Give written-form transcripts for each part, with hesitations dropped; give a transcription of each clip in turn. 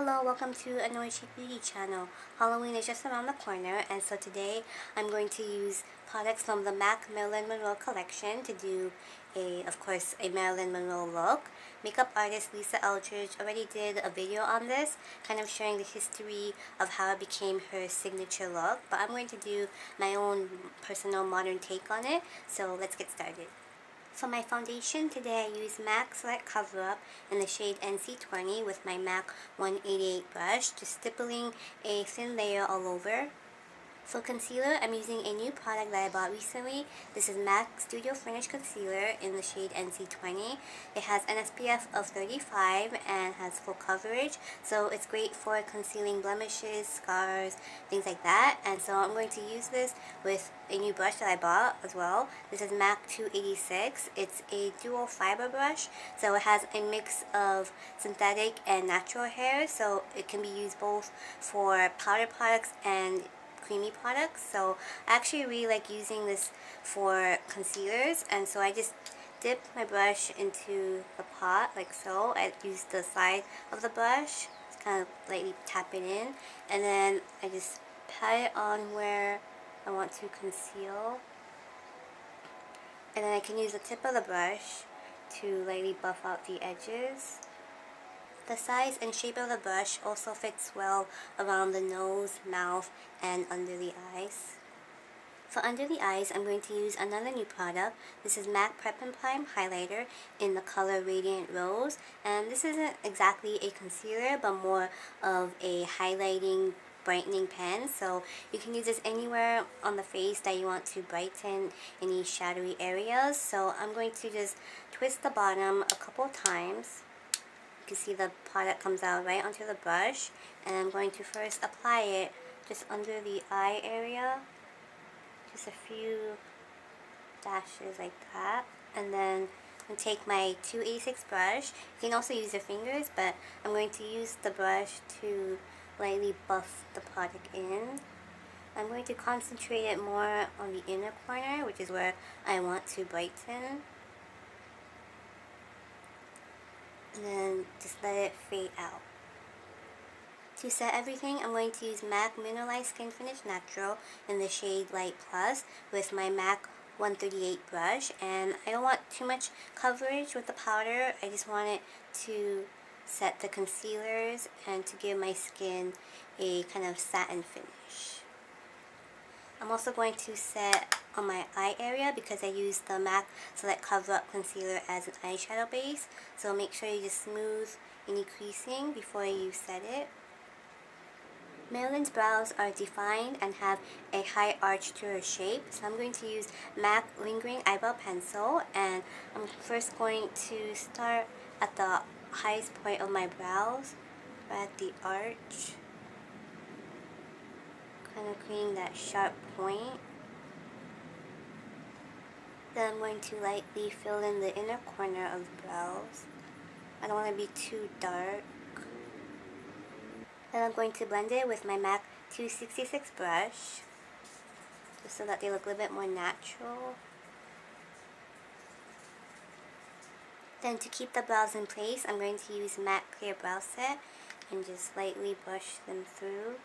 Hello, welcome to AnAuraChicBeauty channel. Halloween is just around the corner, and so today I'm going to use products from the M.A.C Marilyn Monroe collection to do of course, a Marilyn Monroe look. Makeup artist Lisa Eldridge already did a video on this, kind of sharing the history of how it became her signature look, but I'm going to do my own personal modern take on it, so let's get started. For my foundation, today I use M.A.C Select Cover Up in the shade NC20 with my M.A.C 188 brush, just stippling a thin layer all over. For concealer, I'm using a new product that I bought recently. This is M.A.C Studio Finish Concealer in the shade NC20. It has an SPF of 35 and has full coverage, so it's great for concealing blemishes, scars, things like that. And so I'm going to use this with a new brush that I bought as well. This is M.A.C 286. It's a dual fiber brush, so it has a mix of synthetic and natural hair, so it can be used both for powder products and creamy products. So I actually really like using this for concealers, and so I just dip my brush into the pot like so. I use the side of the brush, just kind of lightly tap it in, and then I just pat it on where I want to conceal, and then I can use the tip of the brush to lightly buff out the edges. The size and shape of the brush also fits well around the nose, mouth, and under the eyes. For under the eyes, I'm going to use another new product. This is M.A.C Prep+Prime highlighter in the color Radiant Rose, and this isn't exactly a concealer but more of a highlighting brightening pen, so you can use this anywhere on the face that you want to brighten any shadowy areas. So I'm going to just twist the bottom a couple times. You see the product comes out right onto the brush, and I'm going to first apply it just under the eye area, just a few dashes like that, and then I take my 286 brush. You can also use your fingers, but I'm going to use the brush to lightly buff the product in. I'm going to concentrate it more on the inner corner, which is where I want to brighten. And then just let it fade out. To set everything, I'm going to use M.A.C Mineralize Skinfinish Natural in the shade Light Plus with my M.A.C 138 brush, and I don't want too much coverage with the powder. I just want it to set the concealers and to give my skin a kind of satin finish. I'm also going to set on my eye area because I use the M.A.C Select Cover Up Concealer as an eyeshadow base. So make sure you just smooth any creasing before you set it. Marilyn's brows are defined and have a high arch to her shape. So I'm going to use M.A.C Lingering Eyebrow Pencil, and I'm first going to start at the highest point of my brows, right at the arch. Kind of creating that sharp point. Then I'm going to lightly fill in the inner corner of the brows. I don't want to be too dark. Then I'm going to blend it with my M.A.C 266 brush, just so that they look a little bit more natural. Then to keep the brows in place, I'm going to use M.A.C Clear Brow Set and just lightly brush them through.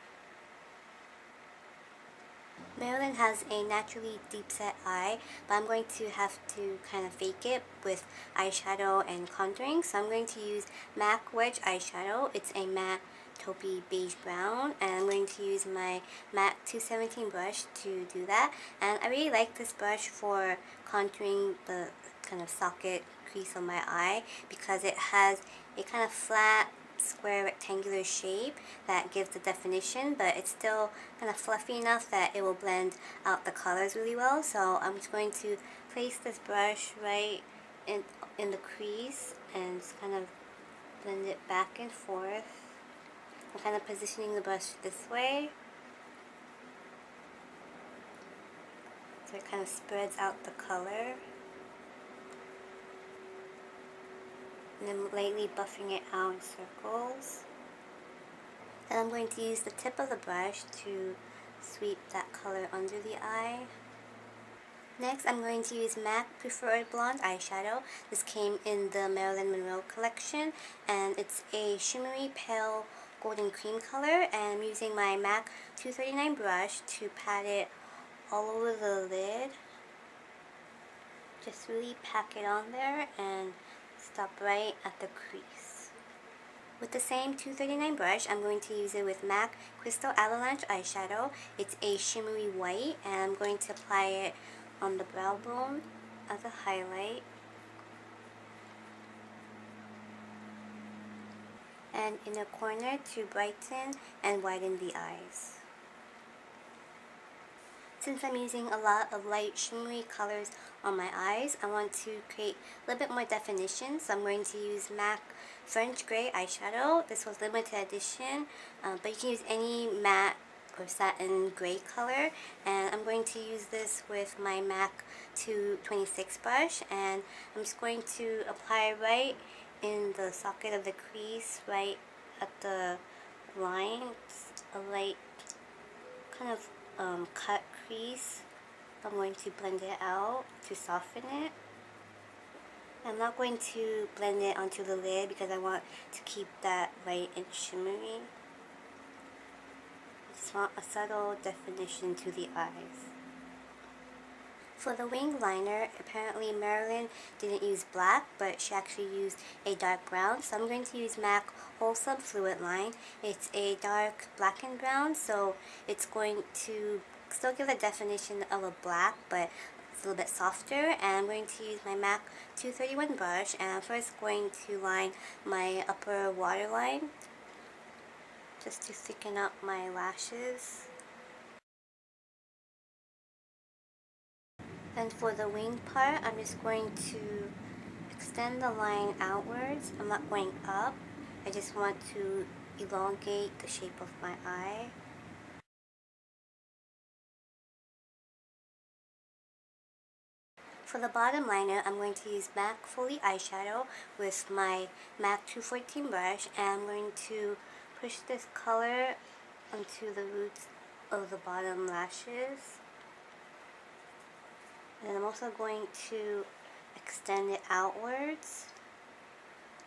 Marilyn has a naturally deep set eye, but I'm going to have to kind of fake it with eyeshadow and contouring. So I'm going to use M.A.C Wedge eyeshadow. It's a matte taupey beige brown, and I'm going to use my M.A.C 217 brush to do that. And I really like this brush for contouring the kind of socket crease on my eye because it has a kind of flat square rectangular shape that gives the definition, but it's still kind of fluffy enough that it will blend out the colors really well. So I'm just going to place this brush right in the crease and just kind of blend it back and forth. I'm kind of positioning the brush this way so it kind of spreads out the color, and then lightly buffing it out in circles. Then I'm going to use the tip of the brush to sweep that color under the eye. Next, I'm going to use M.A.C Preferred Blonde eyeshadow. This came in the Marilyn Monroe collection, and it's a shimmery pale golden cream color, and I'm using my MAC 239 brush to pat it all over the lid. Just really pack it on there and stop right at the crease. With the same 239 brush, I'm going to use it with MAC Crystal Avalanche eyeshadow. It's a shimmery white, and I'm going to apply it on the brow bone as a highlight. And in a corner to brighten and widen the eyes. Since I'm using a lot of light shimmery colors on my eyes, I want to create a little bit more definition, so I'm going to use MAC French Grey eyeshadow. This was limited edition, but you can use any matte or satin gray color, and I'm going to use this with my MAC 226 brush, and I'm just going to apply right in the socket of the crease, right at the line. It's a light kind of cut crease. I'm going to blend it out to soften it. I'm not going to blend it onto the lid because I want to keep that light and shimmery. I just want a subtle definition to the eyes. For the wing liner, apparently Marilyn didn't use black, but she actually used a dark brown. So I'm going to use MAC Wholesome Fluid Line. It's a dark black and brown, so it's going to still give the definition of a black, but it's a little bit softer. And I'm going to use my MAC 231 brush, and I'm first going to line my upper waterline just to thicken up my lashes. And for the wing part, I'm just going to extend the line outwards. I'm not going up. I just want to elongate the shape of my eye. For the bottom liner, I'm going to use MAC Fully eyeshadow with my MAC 214 brush, and I'm going to push this color onto the roots of the bottom lashes. And I'm also going to extend it outwards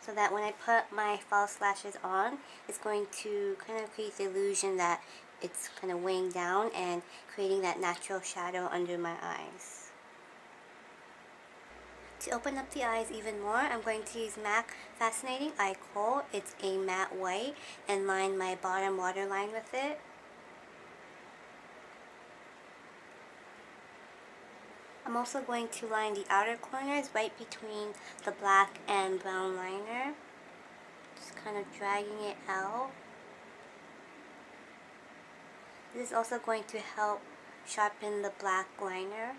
so that when I put my false lashes on, it's going to kind of create the illusion that it's kind of weighing down and creating that natural shadow under my eyes. To open up the eyes even more, I'm going to use MAC Fascinating Eye Kohl. It's a matte white, and line my bottom waterline with it. I'm also going to line the outer corners right between the black and brown liner. Just kind of dragging it out. This is also going to help sharpen the black liner.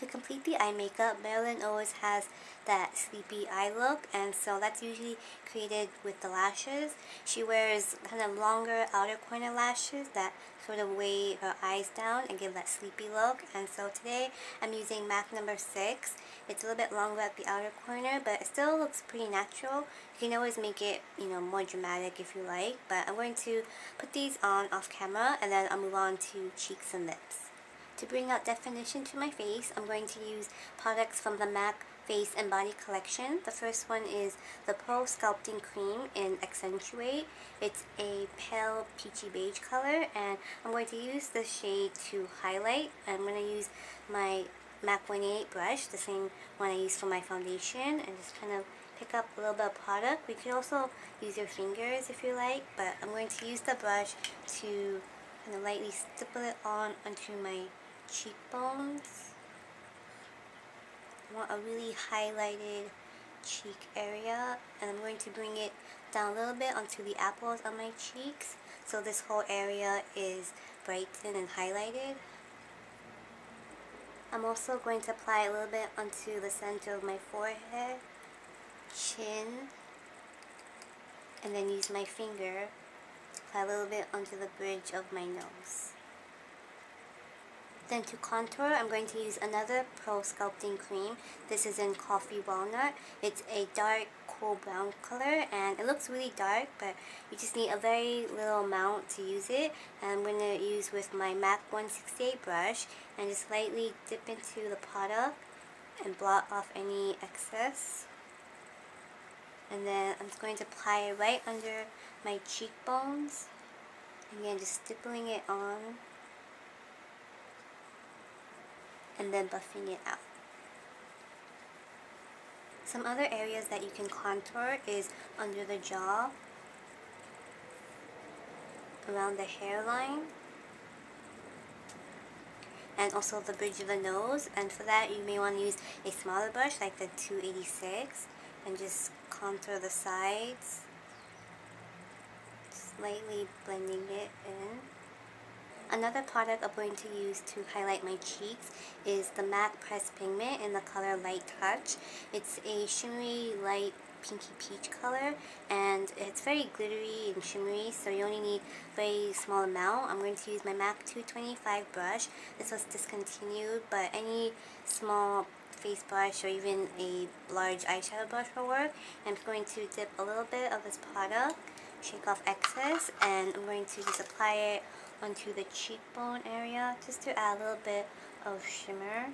To complete the eye makeup, Marilyn always has that sleepy eye look, and so that's usually created with the lashes. She wears kind of longer outer corner lashes that sort of weigh her eyes down and give that sleepy look. And so today I'm using MAC number 6. It's a little bit longer at the outer corner, but it still looks pretty natural. You can always make it, more dramatic if you like, but I'm going to put these on off camera, and then I'll move on to cheeks and lips. To bring out definition to my face, I'm going to use products from the MAC Face and Body Collection. The first one is the Pro Sculpting Creme in Accentuate. It's a pale peachy beige color, and I'm going to use this shade to highlight. I'm going to use my MAC 188 brush, the same one I use for my foundation, and just kind of pick up a little bit of product. We could also use your fingers if you like, but I'm going to use the brush to kind of lightly stipple it on onto my cheekbones. I want a really highlighted cheek area, and I'm going to bring it down a little bit onto the apples on my cheeks, so this whole area is brightened and highlighted. I'm also going to apply a little bit onto the center of my forehead, chin, and then use my finger to apply a little bit onto the bridge of my nose. Then to contour, I'm going to use another Pro Sculpting Cream. This is in Coffee Walnut. It's a dark cool brown color, and it looks really dark, but you just need a very little amount to use it. And I'm going to use with my MAC 168 brush and just lightly dip into the product and blot off any excess. And then I'm just going to apply it right under my cheekbones. Again, just stippling it on. And then buffing it out. Some other areas that you can contour is under the jaw, around the hairline, and also the bridge of the nose. And for that, you may want to use a smaller brush like the 286 and just contour the sides, slightly blending it in. Another product I'm going to use to highlight my cheeks is the M.A.C Pressed Pigment in the color Light Touch. It's a shimmery light pinky peach color, and it's very glittery and shimmery, so you only need a very small amount. I'm going to use my M.A.C 225 brush. This was discontinued, but any small face brush or even a large eyeshadow brush will work. I'm going to dip a little bit of this product, shake off excess, and I'm going to just apply it onto the cheekbone area just to add a little bit of shimmer.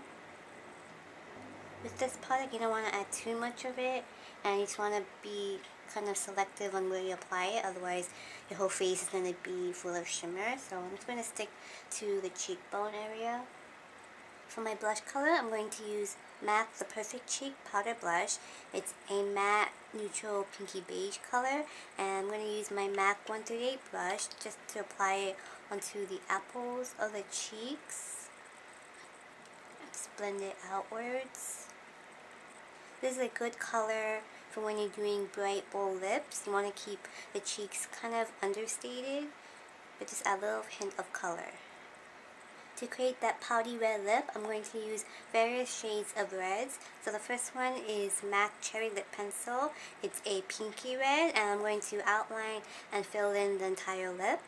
With this product, you don't want to add too much of it, and you just want to be kind of selective on where you apply it, otherwise your whole face is going to be full of shimmer. So I'm just going to stick to the cheekbone area. For my blush color, I'm going to use M.A.C The Perfect Cheek Powder Blush. It's a matte neutral pinky beige color, and I'm going to use my M.A.C 138 brush just to apply it onto the apples of the cheeks. Just blend it outwards. This is a good color for when you're doing bright bold lips. You want to keep the cheeks kind of understated, but just add a little hint of color. To create that pouty red lip, I'm going to use various shades of reds. So the first one is M.A.C Cherry Lip Pencil. It's a pinky red, and I'm going to outline and fill in the entire lip.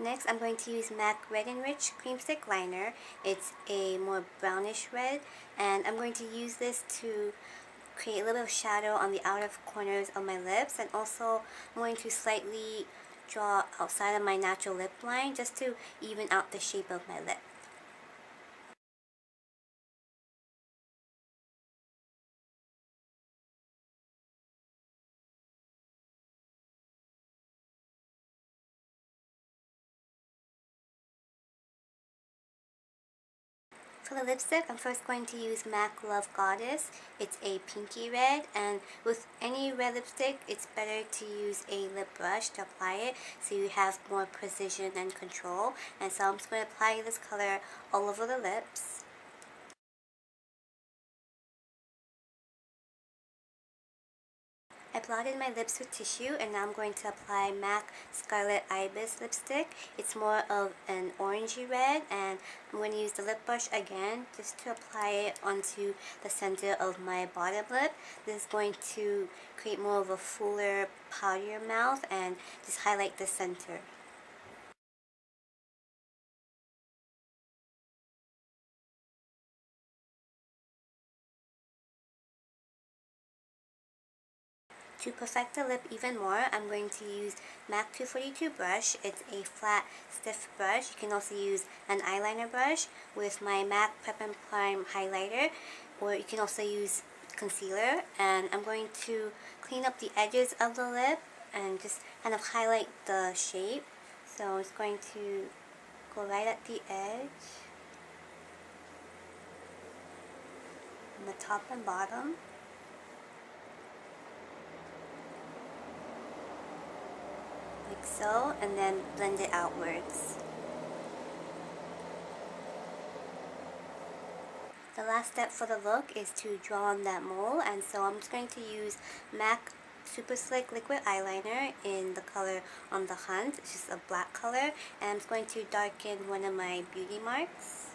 Next, I'm going to use M.A.C Red and Rich Cream Stick Liner. It's a more brownish red, and I'm going to use this to create a little bit of shadow on the outer corners of my lips, and also I'm going to slightly draw outside of my natural lip line just to even out the shape of my lip. For the lipstick, I'm first going to use M.A.C Love Goddess. It's a pinky red, and with any red lipstick, it's better to use a lip brush to apply it so you have more precision and control. And so I'm just going to apply this color all over the lips. I blotted my lips with tissue, and now I'm going to apply M.A.C Scarlet Ibis lipstick. It's more of an orangey red, and I'm going to use the lip brush again just to apply it onto the center of my bottom lip. This is going to create more of a fuller, poutier mouth and just highlight the center. To perfect the lip even more, I'm going to use M.A.C 242 brush. It's a flat, stiff brush. You can also use an eyeliner brush with my M.A.C Prep+Prime highlighter, or you can also use concealer. And I'm going to clean up the edges of the lip and just kind of highlight the shape. So it's going to go right at the edge, on the top and bottom. Like so, and then blend it outwards. The last step for the look is to draw on that mole, and so I'm just going to use M.A.C Super Slick Liquid Eyeliner in the color On the Hunt. It's just a black color, and I'm just going to darken one of my beauty marks.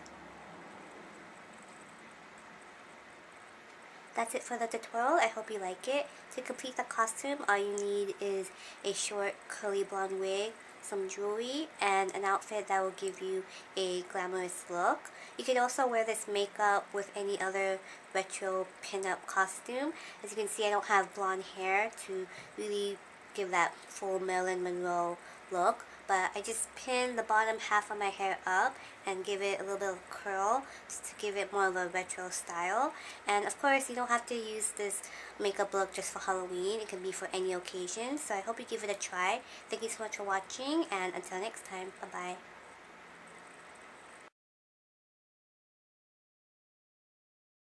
That's it for the tutorial. I hope you like it. To complete the costume, all you need is a short curly blonde wig, some jewelry, and an outfit that will give you a glamorous look. You could also wear this makeup with any other retro pin-up costume. As you can see, I don't have blonde hair to really give that full Marilyn Monroe look, but I just pin the bottom half of my hair up and give it a little bit of curl just to give it more of a retro style. And of course, you don't have to use this makeup look just for Halloween. It can be for any occasion, so I hope you give it a try. Thank you so much for watching, and until next time, bye bye.